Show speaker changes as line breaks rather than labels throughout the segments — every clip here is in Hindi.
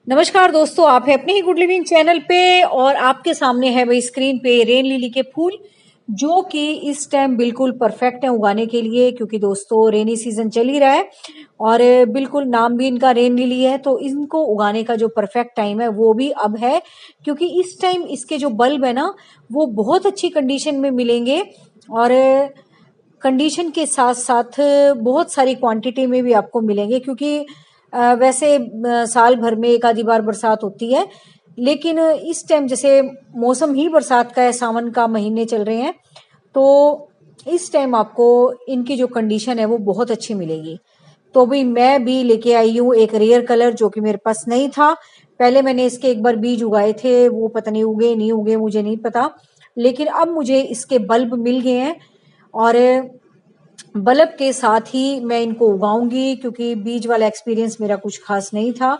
नमस्कार दोस्तों, आप है अपने ही गुड लिविंग चैनल पे और आपके सामने है भाई स्क्रीन पे रेन लिली के फूल जो कि इस टाइम बिल्कुल परफेक्ट है उगाने के लिए, क्योंकि दोस्तों रेनी सीजन चल ही रहा है और बिल्कुल नाम भी इनका रेन लिली है। तो इनको उगाने का जो परफेक्ट टाइम है वो भी अब है, क्योंकि इस टाइम इसके जो बल्ब है ना वो बहुत अच्छी कंडीशन में मिलेंगे और कंडीशन के साथ साथ बहुत सारी क्वांटिटी में भी आपको मिलेंगे, क्योंकि वैसे साल भर में एक आधी बार बरसात होती है, लेकिन इस टाइम जैसे मौसम ही बरसात का है, सावन का महीने चल रहे हैं, तो इस टाइम आपको इनकी जो कंडीशन है वो बहुत अच्छी मिलेगी। तो भी मैं भी लेके आई हूँ एक रेयर कलर जो कि मेरे पास नहीं था। पहले मैंने इसके एक बार बीज उगाए थे, वो पता नहीं उगे नहीं उगे मुझे नहीं पता, लेकिन अब मुझे इसके बल्ब मिल गए हैं और बल्ब के साथ ही मैं इनको उगाऊंगी, क्योंकि बीज वाला एक्सपीरियंस मेरा कुछ खास नहीं था।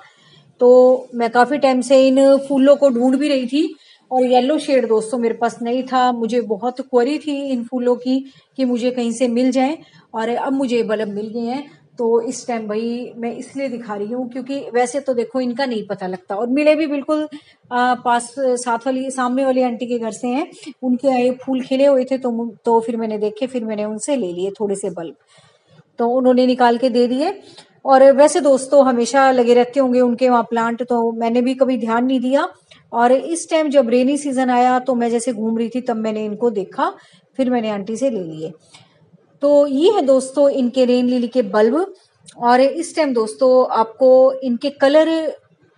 तो मैं काफी टाइम से इन फूलों को ढूंढ भी रही थी और येलो शेड दोस्तों मेरे पास नहीं था। मुझे बहुत क्वेरी थी इन फूलों की कि मुझे कहीं से मिल जाए, और अब मुझे बल्ब मिल गए हैं। तो इस टाइम भाई मैं इसलिए दिखा रही हूँ क्योंकि वैसे तो देखो इनका नहीं पता लगता, और मिले भी बिल्कुल पास साथ वाली सामने वाली आंटी के घर से हैं। उनके ये फूल खिले हुए थे तो फिर मैंने देखे, फिर मैंने उनसे ले लिए थोड़े से बल्ब, तो उन्होंने निकाल के दे दिए। और वैसे दोस्तों हमेशा लगे रहते होंगे उनके वहाँ प्लांट, तो मैंने भी कभी ध्यान नहीं दिया। और इस टाइम जब रेनी सीजन आया तो मैं जैसे घूम रही थी तब मैंने इनको देखा, फिर मैंने आंटी से ले लिए। तो ये है दोस्तों इनके रेन लिली के बल्ब। और इस टाइम दोस्तों आपको इनके कलर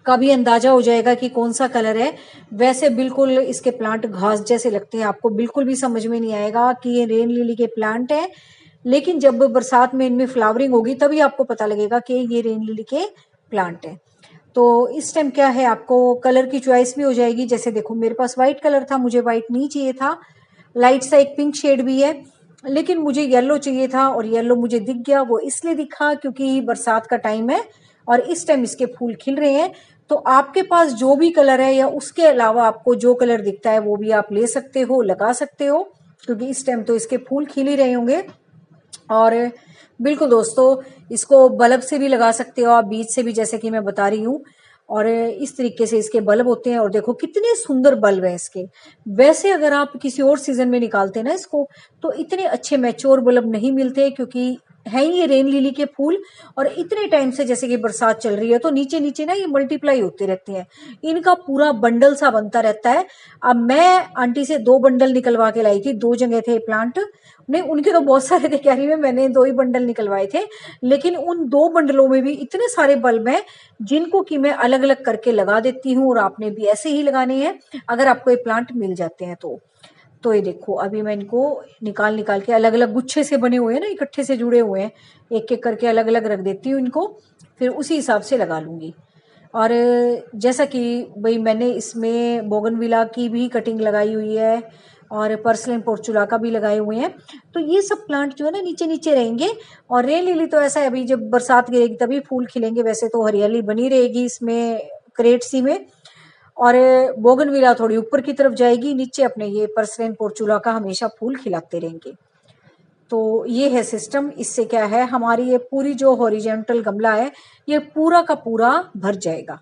का भी अंदाजा हो जाएगा कि कौन सा कलर है। वैसे बिल्कुल इसके प्लांट घास जैसे लगते हैं, आपको बिल्कुल भी समझ में नहीं आएगा कि ये रेन लिली के प्लांट है, लेकिन जब बरसात में इनमें फ्लावरिंग होगी तभी आपको पता लगेगा कि ये रेन लिली के प्लांट है। तो इस टाइम क्या है, आपको कलर की चॉइस भी हो जाएगी। जैसे देखो मेरे पास व्हाइट कलर था, मुझे व्हाइट नहीं चाहिए था, लाइट सा एक पिंक शेड भी है, लेकिन मुझे येलो चाहिए था और येलो मुझे दिख गया। वो इसलिए दिखा क्योंकि बरसात का टाइम है और इस टाइम इसके फूल खिल रहे हैं। तो आपके पास जो भी कलर है या उसके अलावा आपको जो कलर दिखता है वो भी आप ले सकते हो, लगा सकते हो, क्योंकि इस टाइम तो इसके फूल खिल ही रहे होंगे। और बिल्कुल दोस्तों इसको बल्ब से भी लगा सकते हो आप, बीज से भी, जैसे कि मैं बता रही हूँ। और इस तरीके से इसके बल्ब होते हैं और देखो कितने सुंदर बल्ब हैं इसके। वैसे अगर आप किसी और सीजन में निकालते हैं ना इसको, तो इतने अच्छे मैच्योर बल्ब नहीं मिलते, क्योंकि है ही ये रेन लिली के फूल। और इतने टाइम से जैसे कि बरसात चल रही है तो नीचे नीचे ना ये मल्टीप्लाई होते रहते हैं, इनका पूरा बंडल सा बनता रहता है। अब मैं आंटी से 2 बंडल निकलवा के लाई थी, 2 जगह थे प्लांट, नहीं उनके तो बहुत सारे थे, कह रही मैं मैंने 2 ही बंडल निकलवाए थे, लेकिन उन 2 बंडलों में भी इतने सारे बल्ब हैं जिनको कि मैं अलग अलग करके लगा देती हूँ, और आपने भी ऐसे ही लगाने हैं अगर आपको ये प्लांट मिल जाते हैं तो ये देखो अभी मैं इनको निकाल निकाल के अलग अलग गुच्छे से बने हुए हैं ना, इकट्ठे से जुड़े हुए हैं, एक एक करके अलग अलग रख देती हूँ इनको, फिर उसी हिसाब से लगा लूंगी। और जैसा कि भाई मैंने इसमें बोगनविला की भी कटिंग लगाई हुई है और पर्सलन पोर्चुला का भी लगाए हुए हैं। तो ये सब प्लांट जो है ना नीचे नीचे रहेंगे। और रेन लिली तो ऐसा है, अभी जब बरसात गिरेगी तभी फूल खिलेंगे, वैसे तो हरियाली बनी रहेगी इसमें क्रेट सी में। और बोगनविला थोड़ी ऊपर की तरफ जाएगी, नीचे अपने ये पर्सलन पोर्चुला का हमेशा फूल खिलाते रहेंगे। तो ये है सिस्टम। इससे क्या है, हमारी ये पूरी जो हॉरिजेंटल गमला है ये पूरा का पूरा भर जाएगा।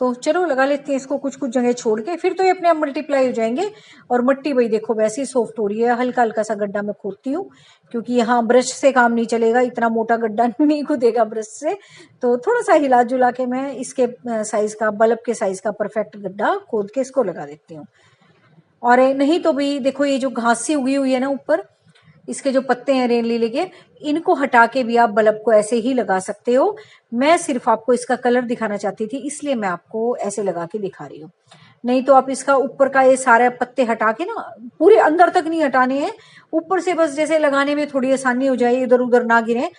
तो चलो लगा लेते हैं इसको कुछ कुछ जगह छोड़ के, फिर तो ये अपने आप मल्टीप्लाई हो जाएंगे। और मिट्टी भाई देखो वैसे ही सॉफ्ट हो रही है, हल्का हल्का सा गड्ढा मैं खोदती हूँ, क्योंकि यहाँ ब्रश से काम नहीं चलेगा, इतना मोटा गड्ढा नहीं खुदेगा ब्रश से। तो थोड़ा सा हिला जुला के मैं इसके साइज का, बल्ब के साइज का परफेक्ट गड्ढा खोद के इसको लगा देती हूँ। और नहीं तो भाई देखो ये जो घास सी उगी हुई है ना ऊपर, इसके जो पत्ते हैं रेन लिली के, इनको हटा के भी आप बल्ब को ऐसे ही लगा सकते हो। मैं सिर्फ आपको इसका कलर दिखाना चाहती थी, इसलिए मैं आपको ऐसे लगा के दिखा रही हूँ। नहीं तो आप इसका ऊपर का ये सारे पत्ते हटा के ना, पूरे अंदर तक नहीं हटाने हैं, ऊपर से बस जैसे लगाने में थोड़ी आसानी हो जाए, इधर उधर ना गिरे।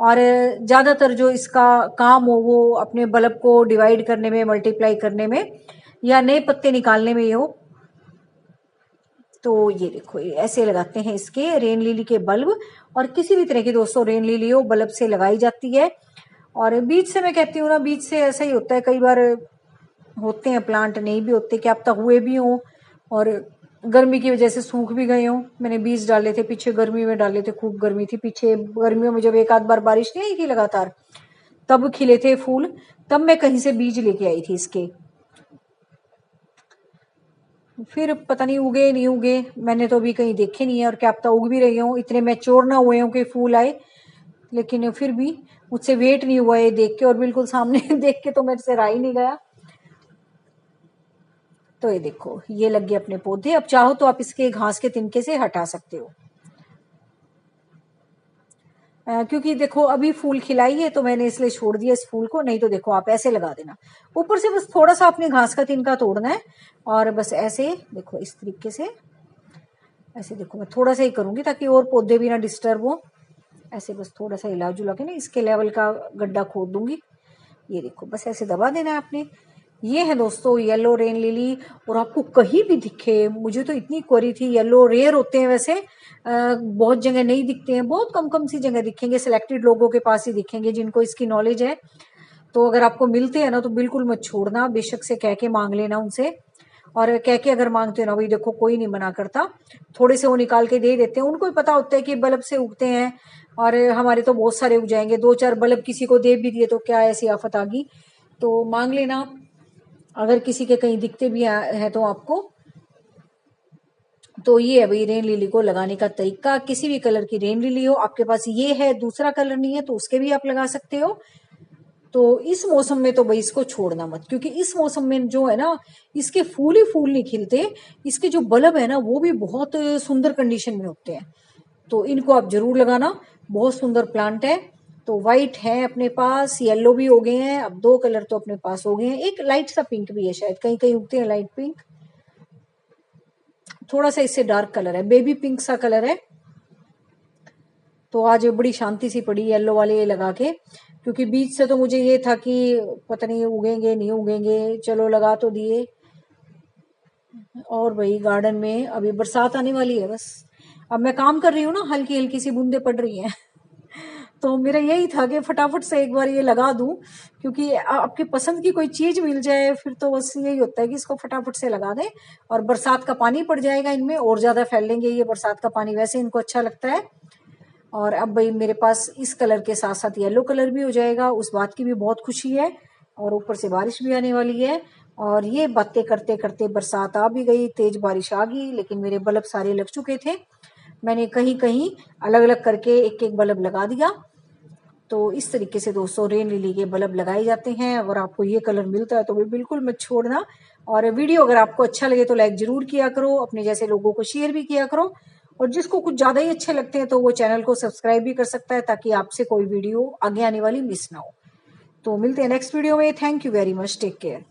और ज्यादातर जो इसका काम हो वो अपने बल्ब को डिवाइड करने में, मल्टीप्लाई करने में, या नए पत्ते निकालने में ही हो। तो ये देखो ये ऐसे लगाते हैं इसके रेन लिली के बल्ब। और किसी भी तरह की दोस्तों रेन लिली हो बल्ब से लगाई जाती है। और बीज से मैं कहती हूँ ना, बीज से ऐसा ही होता है, कई बार होते हैं प्लांट नहीं भी होते, क्या पता हुए भी हों और गर्मी की वजह से सूख भी गए हों। मैंने बीज डाले थे पीछे, गर्मी में डाले थे, खूब गर्मी थी पीछे, गर्मियों में जब एक आध बार बारिश नहीं आई थी लगातार, तब खिले थे फूल, तब मैं कहीं से बीज लेके आई थी इसके। फिर पता नहीं उगे नहीं उगे, मैंने तो अभी कहीं देखे नहीं है, और क्या पता उग भी रहे हों, इतने मैच्योर ना हुए हों कि फूल आए। लेकिन फिर भी मुझसे वेट नहीं हुआ है देख के, और बिल्कुल सामने देख के तो मेरे से रहा ही नहीं गया। तो ये देखो ये लग गए अपने पौधे। अब चाहो तो आप इसके घास के तिनके से हटा सकते हो, क्योंकि देखो अभी फूल खिलाई है तो मैंने इसलिए छोड़ दिया इस फूल को। नहीं तो देखो आप ऐसे लगा देना, ऊपर से बस थोड़ा सा अपने घास का तिनका तोड़ना है, और बस ऐसे देखो इस तरीके से, ऐसे देखो मैं थोड़ा सा ही करूंगी ताकि और पौधे भी ना डिस्टर्ब हो। ऐसे बस थोड़ा सा हिला जुला के ना इसके लेवल का गड्ढा खोद दूंगी। ये देखो बस ऐसे दबा देना है आपने। ये है दोस्तों येलो रेन लिली, और आपको कहीं भी दिखे, मुझे तो इतनी क्वेरी थी, येलो रेयर होते हैं वैसे, बहुत जगह नहीं दिखते हैं, बहुत कम कम सी जगह दिखेंगे, सिलेक्टेड लोगों के पास ही दिखेंगे जिनको इसकी नॉलेज है। तो अगर आपको मिलते हैं ना तो बिल्कुल मत छोड़ना, बेशक से कह के मांग लेना उनसे, और कह के अगर मांगते हो ना भाई देखो कोई नहीं मना करता, थोड़े से वो निकाल के दे देते हैं। उनको ही पता होता है कि बल्ब से उगते हैं, और हमारे तो बहुत सारे उग जाएंगे, 2-4 बल्ब किसी को दे भी दिए तो क्या ऐसी आफत आ गई। तो मांग लेना अगर किसी के कहीं दिखते भी है तो आपको। तो ये है भाई रेन लिली को लगाने का तरीका। किसी भी कलर की रेन लिली हो आपके पास, ये है दूसरा कलर नहीं है तो उसके भी आप लगा सकते हो। तो इस मौसम में तो भाई इसको छोड़ना मत, क्योंकि इस मौसम में जो है ना इसके फूल ही फूल नहीं खिलते, इसके जो बल्ब है ना वो भी बहुत सुंदर कंडीशन में होते हैं। तो इनको आप जरूर लगाना, बहुत सुंदर प्लांट है। तो व्हाइट है अपने पास, येलो भी हो गए हैं, अब 2 कलर तो अपने पास हो गए हैं, एक लाइट सा पिंक भी है, शायद कहीं कहीं उगते हैं लाइट पिंक, थोड़ा सा इससे डार्क कलर है, बेबी पिंक सा कलर है। तो आज बड़ी शांति सी पड़ी येलो वाले लगा के, क्योंकि बीच से तो मुझे ये था कि पता नहीं उगेंगे नहीं उगेंगे, चलो लगा तो दिए। और भाई गार्डन में अभी बरसात आने वाली है, बस अब मैं काम कर रही हूँ ना, हल्की हल्की सी बूंदे पड़ रही हैं तो मेरा यही था कि फटाफट से एक बार ये लगा दूं, क्योंकि आपकी पसंद की कोई चीज मिल जाए फिर तो बस यही होता है कि इसको फटाफट से लगा दें, और बरसात का पानी पड़ जाएगा इनमें और ज्यादा फैलेंगे ये, बरसात का पानी वैसे इनको अच्छा लगता है। और अब भाई मेरे पास इस कलर के साथ साथ येलो कलर भी हो जाएगा, उस बात की भी बहुत खुशी है। और ऊपर से बारिश भी आने वाली है, और ये बातें करते करते बरसात आ भी गई, तेज बारिश आ गई, लेकिन मेरे बल्ब सारे लग चुके थे। मैंने कहीं कहीं अलग अलग करके एक एक बल्ब लगा दिया। तो इस तरीके से दोस्तों रेन लिली के बल्ब लगाए जाते हैं। अगर आपको ये कलर मिलता है तो भी बिल्कुल मत छोड़ना। और वीडियो अगर आपको अच्छा लगे तो लाइक जरूर किया करो, अपने जैसे लोगों को शेयर भी किया करो, और जिसको कुछ ज्यादा ही अच्छे लगते हैं तो वो चैनल को सब्सक्राइब भी कर सकता है, ताकि आपसे कोई वीडियो आगे आने वाली मिस ना हो। तो मिलते हैं नेक्स्ट वीडियो में। Thank you very much, take care.